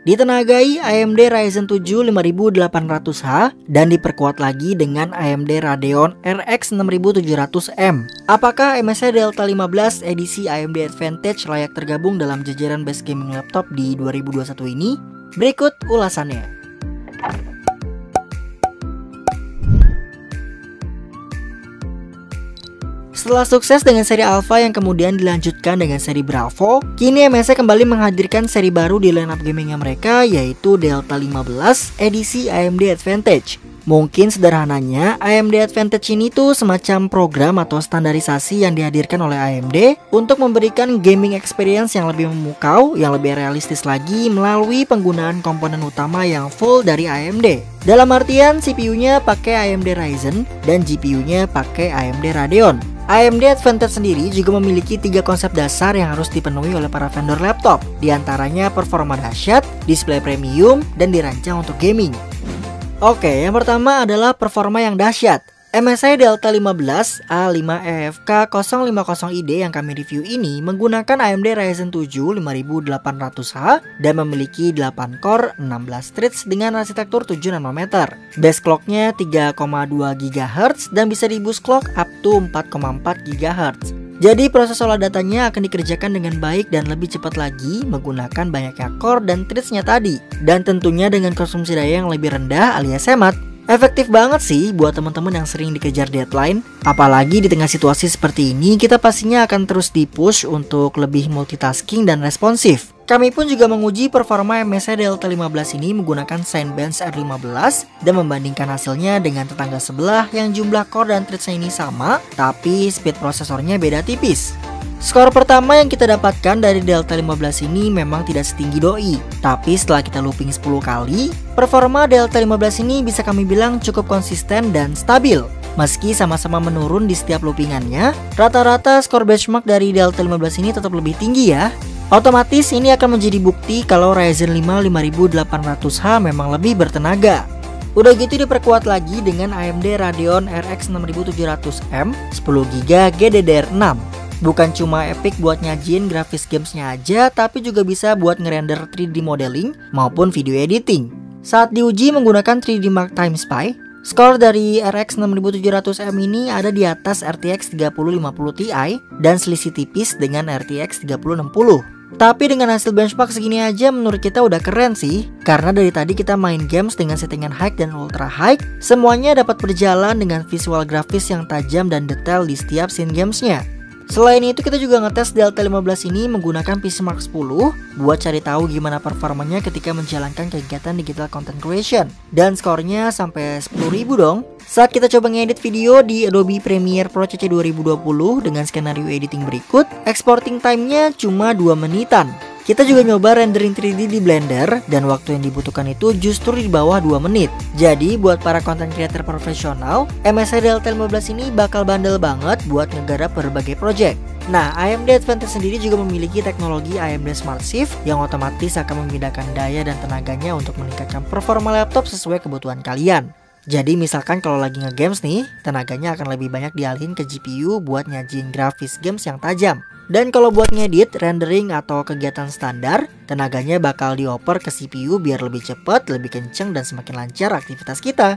Ditenagai AMD Ryzen 7 5800H dan diperkuat lagi dengan AMD Radeon RX 6700M. Apakah MSI Delta 15 edisi AMD Advantage layak tergabung dalam jajaran best gaming laptop di 2021 ini? Berikut ulasannya. Setelah sukses dengan seri Alpha yang kemudian dilanjutkan dengan seri Bravo, kini MSI kembali menghadirkan seri baru di lineup gamingnya mereka, yaitu Delta 15 edisi AMD Advantage. Mungkin sederhananya, AMD Advantage ini tuh semacam program atau standarisasi yang dihadirkan oleh AMD untuk memberikan gaming experience yang lebih memukau, yang lebih realistis lagi melalui penggunaan komponen utama yang full dari AMD. Dalam artian CPU-nya pakai AMD Ryzen dan GPU-nya pakai AMD Radeon. AMD Advantage sendiri juga memiliki 3 konsep dasar yang harus dipenuhi oleh para vendor laptop. Di antaranya performa dahsyat, display premium, dan dirancang untuk gaming. Oke, yang pertama adalah performa yang dahsyat. MSI Delta 15 A5EFK050ID yang kami review ini menggunakan AMD Ryzen 7 5800H dan memiliki 8 core 16 threads dengan arsitektur 7 nanometer. Base clocknya 3,2 GHz dan bisa di boost clock up to 4,4 GHz. Jadi proses olah datanya akan dikerjakan dengan baik dan lebih cepat lagi menggunakan banyaknya core dan threads-nya tadi. Dan tentunya dengan konsumsi daya yang lebih rendah alias hemat. Efektif banget sih buat teman-teman yang sering dikejar deadline. Apalagi di tengah situasi seperti ini, kita pastinya akan terus di-push untuk lebih multitasking dan responsif. Kami pun juga menguji performa MSI Delta 15 ini menggunakan Cinebench R15 dan membandingkan hasilnya dengan tetangga sebelah yang jumlah core dan threads-nya ini sama, tapi speed prosesornya beda tipis. Skor pertama yang kita dapatkan dari Delta 15 ini memang tidak setinggi doi, tapi setelah kita looping 10 kali, performa Delta 15 ini bisa kami bilang cukup konsisten dan stabil. Meski sama-sama menurun di setiap loopingannya, rata-rata skor benchmark dari Delta 15 ini tetap lebih tinggi ya. Otomatis ini akan menjadi bukti kalau Ryzen 5 5800H memang lebih bertenaga. Udah gitu diperkuat lagi dengan AMD Radeon RX 6700M 10GB GDDR6. Bukan cuma epic buat nyajiin grafis gamesnya aja, tapi juga bisa buat ngerender 3D modeling maupun video editing. Saat diuji menggunakan 3D Mark Time Spy, skor dari RX 6700M ini ada di atas RTX 3050 Ti dan selisih tipis dengan RTX 3060. Tapi dengan hasil benchmark segini aja menurut kita udah keren sih. Karena dari tadi kita main games dengan settingan high dan ultra high, semuanya dapat berjalan dengan visual grafis yang tajam dan detail di setiap scene gamesnya. Selain itu kita juga ngetes Delta 15 ini menggunakan PC Mark 10 buat cari tahu gimana performanya ketika menjalankan kegiatan digital content creation. Dan skornya sampai 10.000 dong. Saat kita coba ngedit video di Adobe Premiere Pro CC 2020 dengan skenario editing berikut, exporting time-nya cuma 2 menitan. Kita juga nyoba rendering 3D di Blender dan waktu yang dibutuhkan itu justru di bawah 2 menit. Jadi buat para content creator profesional, MSI Delta 15 ini bakal bandel banget buat ngegarap berbagai project. Nah, AMD Advantage sendiri juga memiliki teknologi AMD Smart Shift yang otomatis akan memindahkan daya dan tenaganya untuk meningkatkan performa laptop sesuai kebutuhan kalian. Jadi misalkan kalau lagi nge-games nih, tenaganya akan lebih banyak dialihin ke GPU buat nyajiin grafis games yang tajam. Dan kalau buat ngedit, rendering, atau kegiatan standar, tenaganya bakal dioper ke CPU biar lebih cepat, lebih kenceng, dan semakin lancar aktivitas kita.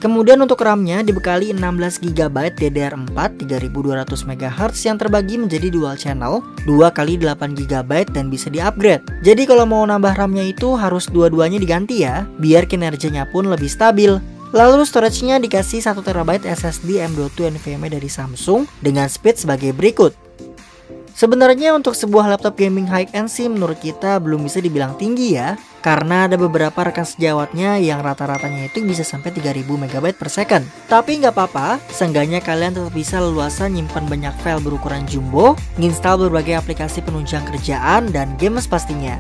Kemudian untuk RAM-nya dibekali 16GB DDR4 3200MHz yang terbagi menjadi dual channel 2x8GB dan bisa di-upgrade. Jadi kalau mau nambah RAM-nya itu harus dua-duanya diganti ya, biar kinerjanya pun lebih stabil. Lalu storage-nya dikasih 1TB SSD M.2 NVMe dari Samsung dengan speed sebagai berikut. Sebenarnya untuk sebuah laptop gaming high-end sih menurut kita belum bisa dibilang tinggi ya. Karena ada beberapa rekan sejawatnya yang rata-ratanya itu bisa sampai 3000 MB per second. Tapi nggak apa-apa, seenggaknya kalian tetap bisa leluasa nyimpan banyak file berukuran jumbo, nginstal berbagai aplikasi penunjang kerjaan, dan games pastinya.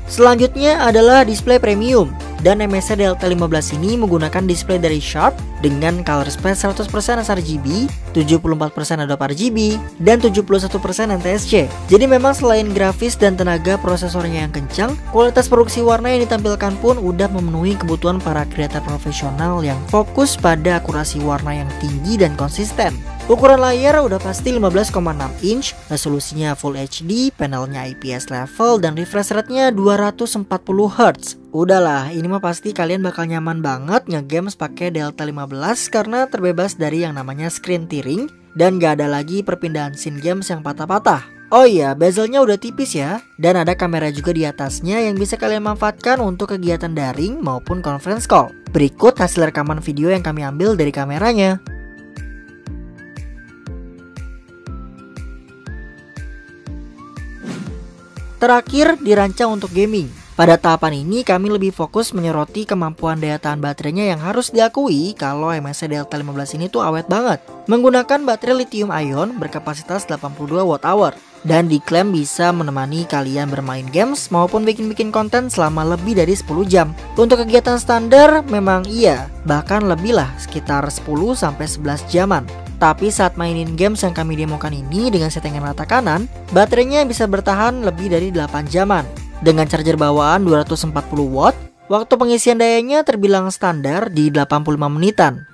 Selanjutnya adalah display premium. Dan MSI Delta 15 ini menggunakan display dari Sharp dengan color space 100% sRGB, 74% Adobe RGB, dan 71% NTSC. Jadi memang selain grafis dan tenaga prosesornya yang kencang, kualitas produksi warna yang ditampilkan pun udah memenuhi kebutuhan para kreator profesional yang fokus pada akurasi warna yang tinggi dan konsisten. Ukuran layar udah pasti 15,6 inch, resolusinya Full HD, panelnya IPS level, dan refresh rate-nya 240 Hz. Udahlah, ini mah pasti kalian bakal nyaman banget nge-games pakai Delta 15 karena terbebas dari yang namanya screen tearing dan gak ada lagi perpindahan scene games yang patah-patah. Oh iya, bezelnya udah tipis ya, dan ada kamera juga di atasnya yang bisa kalian manfaatkan untuk kegiatan daring maupun conference call. Berikut hasil rekaman video yang kami ambil dari kameranya. Terakhir, dirancang untuk gaming. Pada tahapan ini kami lebih fokus menyoroti kemampuan daya tahan baterainya yang harus diakui kalau MSI Delta 15 ini tuh awet banget. Menggunakan baterai lithium ion berkapasitas 82 Wh dan diklaim bisa menemani kalian bermain games maupun bikin konten selama lebih dari 10 jam. Untuk kegiatan standar memang iya, bahkan lebih lah, sekitar 10-11 jaman. Tapi saat mainin games yang kami demokan ini dengan settingan rata kanan, baterainya bisa bertahan lebih dari 8 jaman. Dengan charger bawaan 240 watt, waktu pengisian dayanya terbilang standar di 85 menitan.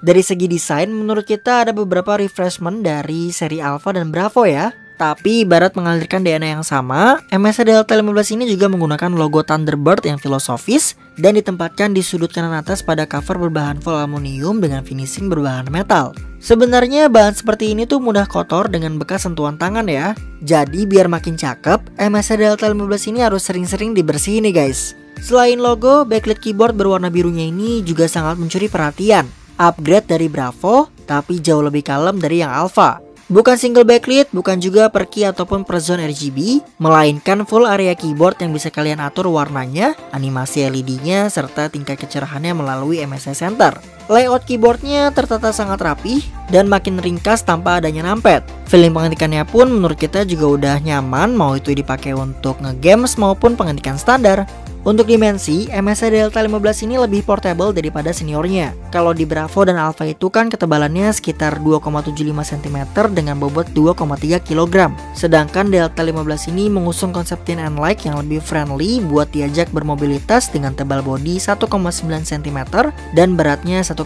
Dari segi desain, menurut kita ada beberapa refreshment dari seri Alpha dan Bravo ya. Tapi ibarat mengalirkan DNA yang sama, MSI Delta 15 ini juga menggunakan logo Thunderbird yang filosofis dan ditempatkan di sudut kanan atas pada cover berbahan full aluminium dengan finishing berbahan metal. Sebenarnya bahan seperti ini tuh mudah kotor dengan bekas sentuhan tangan ya. Jadi biar makin cakep, MSI Delta 15 ini harus sering-sering dibersihin nih guys. Selain logo, backlit keyboard berwarna birunya ini juga sangat mencuri perhatian. Upgrade dari Bravo, tapi jauh lebih kalem dari yang Alpha. Bukan single backlit, bukan juga per key ataupun per zone RGB, melainkan full area keyboard yang bisa kalian atur warnanya, animasi LED-nya, serta tingkat kecerahannya melalui MSI Center. Layout keyboardnya tertata sangat rapih dan makin ringkas tanpa adanya numpad. Feeling pengetikannya pun menurut kita juga udah nyaman, mau itu dipakai untuk nge-games maupun pengetikan standar. Untuk dimensi, MSI Delta 15 ini lebih portable daripada seniornya. Kalau di Bravo dan Alpha itu kan ketebalannya sekitar 2,75 cm dengan bobot 2,3 kg. Sedangkan Delta 15 ini mengusung konsep thin and light yang lebih friendly buat diajak bermobilitas dengan tebal bodi 1,9 cm dan beratnya 1,9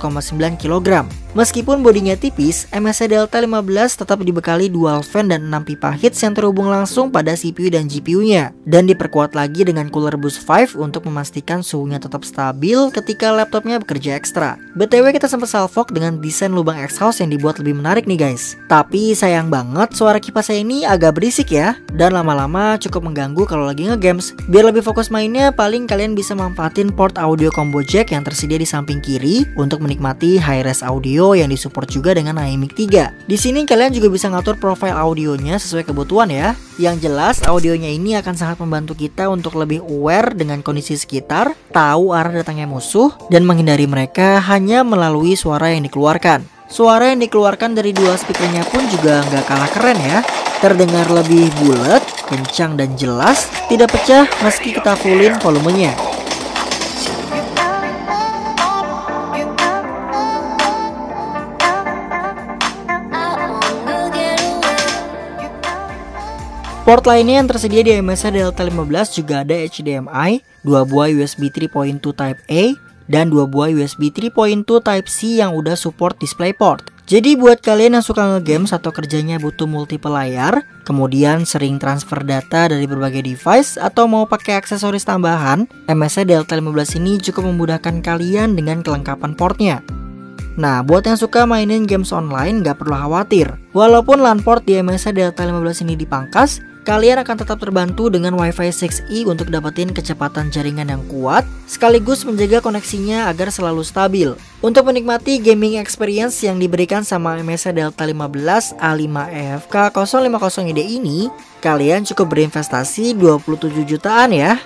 kg. Meskipun bodinya tipis, MSI Delta 15 tetap dibekali dual fan dan 6 pipa heats yang terhubung langsung pada CPU dan GPU-nya. Dan diperkuat lagi dengan Cooler Boost 5 untuk memastikan suhunya tetap stabil ketika laptopnya bekerja ekstra. BTW kita sempat salvok dengan desain lubang exhaust yang dibuat lebih menarik nih guys. Tapi sayang banget suara kipas saya ini agak berisik ya, dan lama-lama cukup mengganggu kalau lagi nge-games. Biar lebih fokus mainnya, paling kalian bisa manfaatin port audio combo jack yang tersedia di samping kiri untuk menikmati high-res audio yang disupport juga dengan iMic 3. Di sini kalian juga bisa ngatur profile audionya sesuai kebutuhan ya. Yang jelas audionya ini akan sangat membantu kita untuk lebih aware dengan kondisi sekitar, tahu arah datangnya musuh, dan menghindari mereka hanya melalui suara yang dikeluarkan. Suara yang dikeluarkan dari dua speakernya pun juga nggak kalah keren ya. Terdengar lebih bulat, kencang dan jelas, tidak pecah meski kita fullin volumenya. Port lainnya yang tersedia di MSI Delta 15 juga ada HDMI, 2 buah USB 3.2 Type A, dan 2 buah USB 3.2 Type C yang udah support DisplayPort. Jadi buat kalian yang suka nge-games atau kerjanya butuh multiple layar, kemudian sering transfer data dari berbagai device atau mau pakai aksesoris tambahan, MSI Delta 15 ini cukup memudahkan kalian dengan kelengkapan portnya. Nah, buat yang suka mainin games online gak perlu khawatir. Walaupun LAN port di MSI Delta 15 ini dipangkas, kalian akan tetap terbantu dengan Wi-Fi 6E untuk dapetin kecepatan jaringan yang kuat, sekaligus menjaga koneksinya agar selalu stabil. Untuk menikmati gaming experience yang diberikan sama MSI Delta 15 A5 EFK 050ID ini, kalian cukup berinvestasi 27 jutaan ya.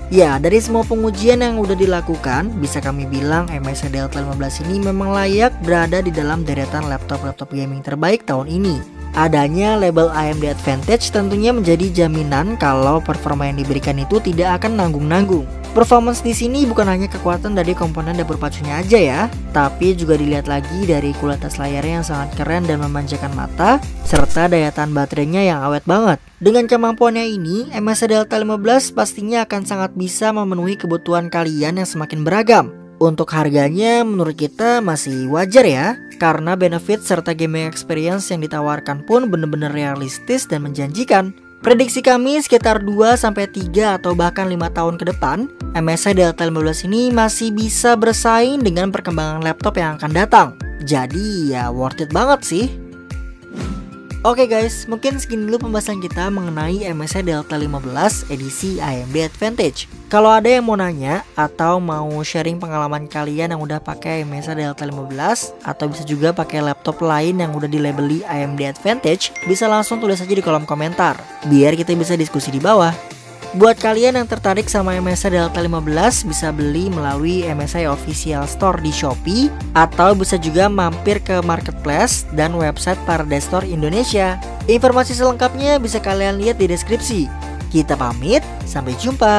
Ya, dari semua pengujian yang udah dilakukan, bisa kami bilang MSI Delta 15 ini memang layak berada di dalam deretan laptop-laptop gaming terbaik tahun ini. Adanya label AMD Advantage tentunya menjadi jaminan kalau performa yang diberikan itu tidak akan nanggung-nanggung. Performance di sini bukan hanya kekuatan dari komponen dapur pacunya aja ya, tapi juga dilihat lagi dari kualitas layarnya yang sangat keren dan memanjakan mata, serta daya tahan baterainya yang awet banget. Dengan kemampuannya ini, MSI Delta 15 pastinya akan sangat bisa memenuhi kebutuhan kalian yang semakin beragam. Untuk harganya menurut kita masih wajar ya, karena benefit serta gaming experience yang ditawarkan pun benar-benar realistis dan menjanjikan. Prediksi kami sekitar 2-3 atau bahkan 5 tahun ke depan, MSI Delta 15 ini masih bisa bersaing dengan perkembangan laptop yang akan datang. Jadi ya worth it banget sih. Oke guys, mungkin segini dulu pembahasan kita mengenai MSI Delta 15 edisi AMD Advantage. Kalau ada yang mau nanya atau mau sharing pengalaman kalian yang udah pakai MSI Delta 15 atau bisa juga pakai laptop lain yang udah dilabeli AMD Advantage, bisa langsung tulis aja di kolom komentar biar kita bisa diskusi di bawah. Buat kalian yang tertarik sama MSI Delta 15 bisa beli melalui MSI Official Store di Shopee atau bisa juga mampir ke marketplace dan website Paradise Store Indonesia. Informasi selengkapnya bisa kalian lihat di deskripsi. Kita pamit, sampai jumpa.